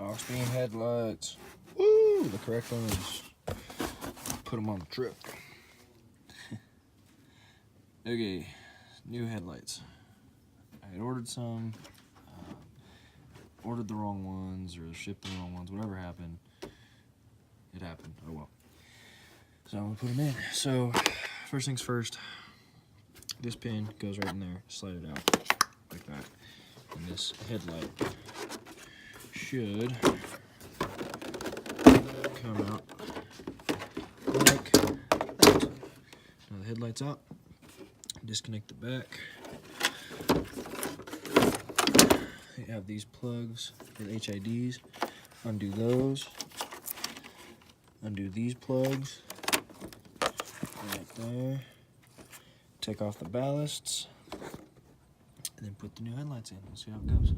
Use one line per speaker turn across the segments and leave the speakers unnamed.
Auxbeam headlights. Woo! The correct one is put them on the truck. Okay, new headlights. I had ordered some, ordered the wrong ones or shipped the wrong ones. Whatever happened, it happened. Oh well. So I'm gonna put them in. So first things first. This pin goes right in there. Slide it out like that, and this headlight should come out like that. Now the headlight's out. Disconnect the back. You have these plugs, the HIDs. Undo those. Undo these plugs. Right there. Take off the ballasts. And then put the new headlights in. We'll see how it goes.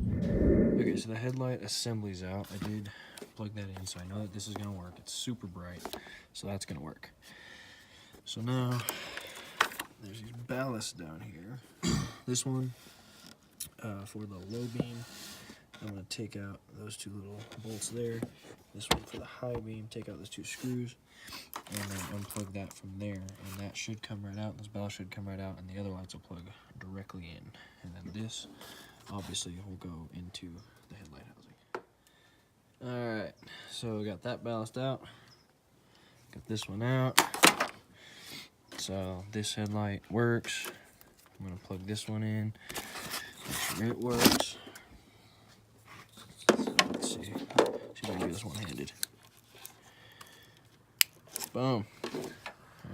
Okay, so the headlight assembly's out. I did plug that in, so I know that this is gonna work. It's super bright, so that's gonna work. So now, there's these ballasts down here. This one, for the low beam, I'm gonna take out those two little bolts there. This one for the high beam, take out those two screws, and then unplug that from there. And that should come right out, this ballast should come right out, and the other lights will plug directly in. And then this, obviously, will go into the headlight housing. Alright, so we got that ballast out. Got this one out. So this headlight works. I'm gonna plug this one in. Make sure it works. So let's see. See if I can do this one-handed. Boom.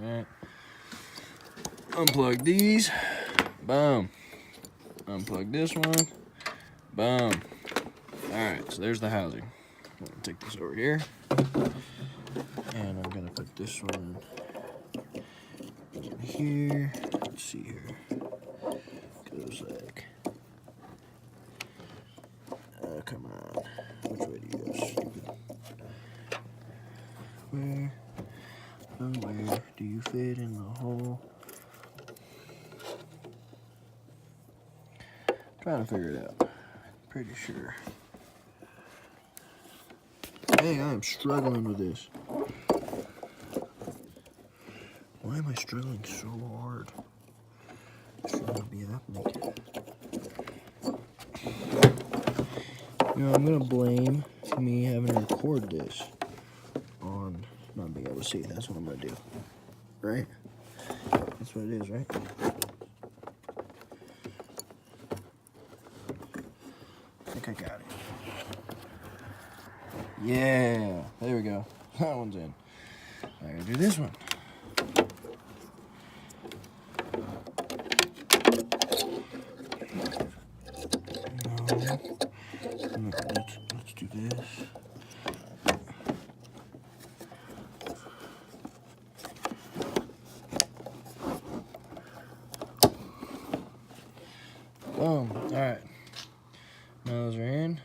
Alright. Unplug these. Boom. Unplug this one. Boom. Alright, so there's the housing. I'm gonna take this over here. And I'm gonna put this one in here. Let's see here. Goes like. Come on. Which way do you go, stupid? Where do you fit in the hole? Trying to figure it out. Pretty sure. Hey, I am struggling with this. Why am I struggling so hard? It shouldn't be happening. You know, I'm gonna blame me having to record this on not being able to see. That's what I'm gonna do. Right? That's what it is, right? I think I got it. Yeah, there we go. That one's in. I gotta do this one. Let's do this. Boom. Alright. Now those are in.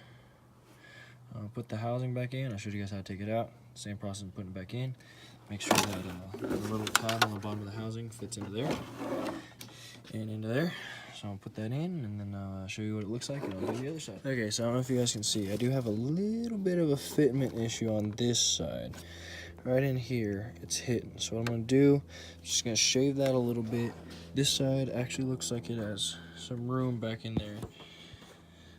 I'll put the housing back in. I'll show you guys how to take it out. Same process of putting it back in. Make sure that the little tab on the bottom of the housing fits into there. And into there. So I'll put that in, and then I'll show you what it looks like, and I'll do the other side. Okay, so I don't know if you guys can see. I do have a little bit of a fitment issue on this side. Right in here, it's hitting. So what I'm going to do, I'm just going to shave that a little bit. This side actually looks like it has some room back in there.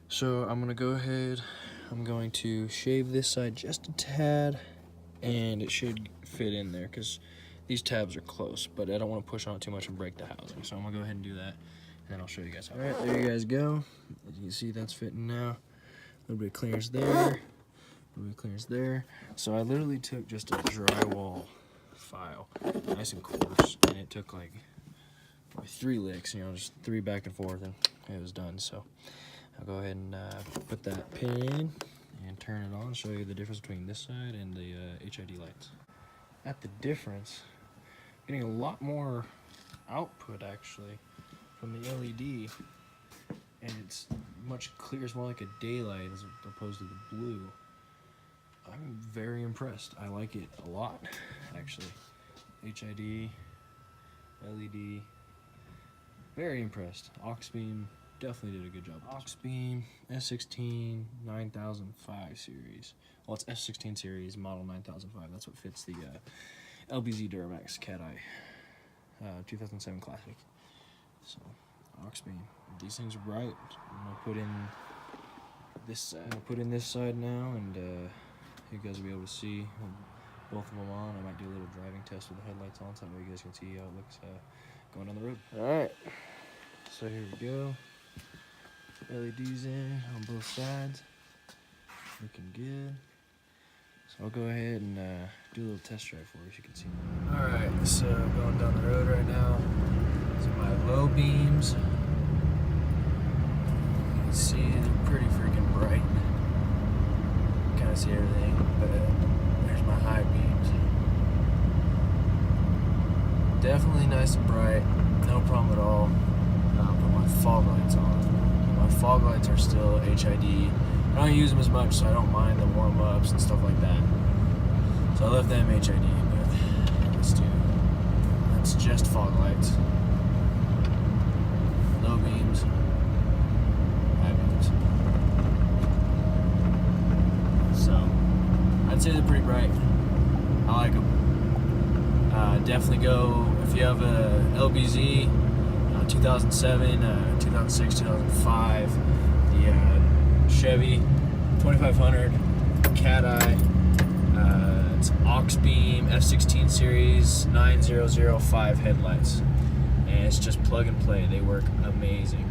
So I'm going to go ahead, I'm going to shave this side just a tad, and it should fit in there, because these tabs are close, but I don't want to push on it too much and break the housing. So I'm going to go ahead and do that. And then I'll show you guys how. All right, there you guys go. As you can see, that's fitting now. A little bit of clearance there, a little bit of clearance there. So I literally took just a drywall file, nice and coarse, and it took like 3 licks, you know, just 3 back and forth, and it was done. So I'll go ahead and put that pin in and turn it on, show you the difference between this side and the HID lights. At the difference, getting a lot more output actually from the LED, and it's much clearer. It's more like a daylight as opposed to the blue. I'm very impressed. I like it a lot, actually. HID, LED, very impressed. Auxbeam definitely did a good job. Auxbeam S16 9005 series. Well, it's S16 series, model 9005. That's what fits the Lbz Duramax Cat Eye 2007 Classic. So, Auxbeam. These things are bright. I'm gonna put in this side. I'm gonna put in this side now, and you guys will be able to see both of them on. I might do a little driving test with the headlights on, so that way you guys can see how it looks going down the road. All right. So here we go. LEDs in on both sides. Looking good. So I'll go ahead and do a little test drive for you so you can see. All right, so going down the road right now. These are my low beams. You can see they're pretty freaking bright. Kind of see everything, but there's my high beams. Definitely nice and bright, no problem at all. Put my fog lights on. My fog lights are still HID. I don't use them as much, so I don't mind the warm-ups and stuff like that. So I left them HID, but let's do. That's just fog lights. Low beams, high beams. So I'd say they're pretty bright. I like them. Definitely go if you have a Lbz 2007, 2006, 2005, the Chevy 2500 Cat Eye. It's Auxbeam F16 series 9005 headlights, and it's just plug and play. They work amazing.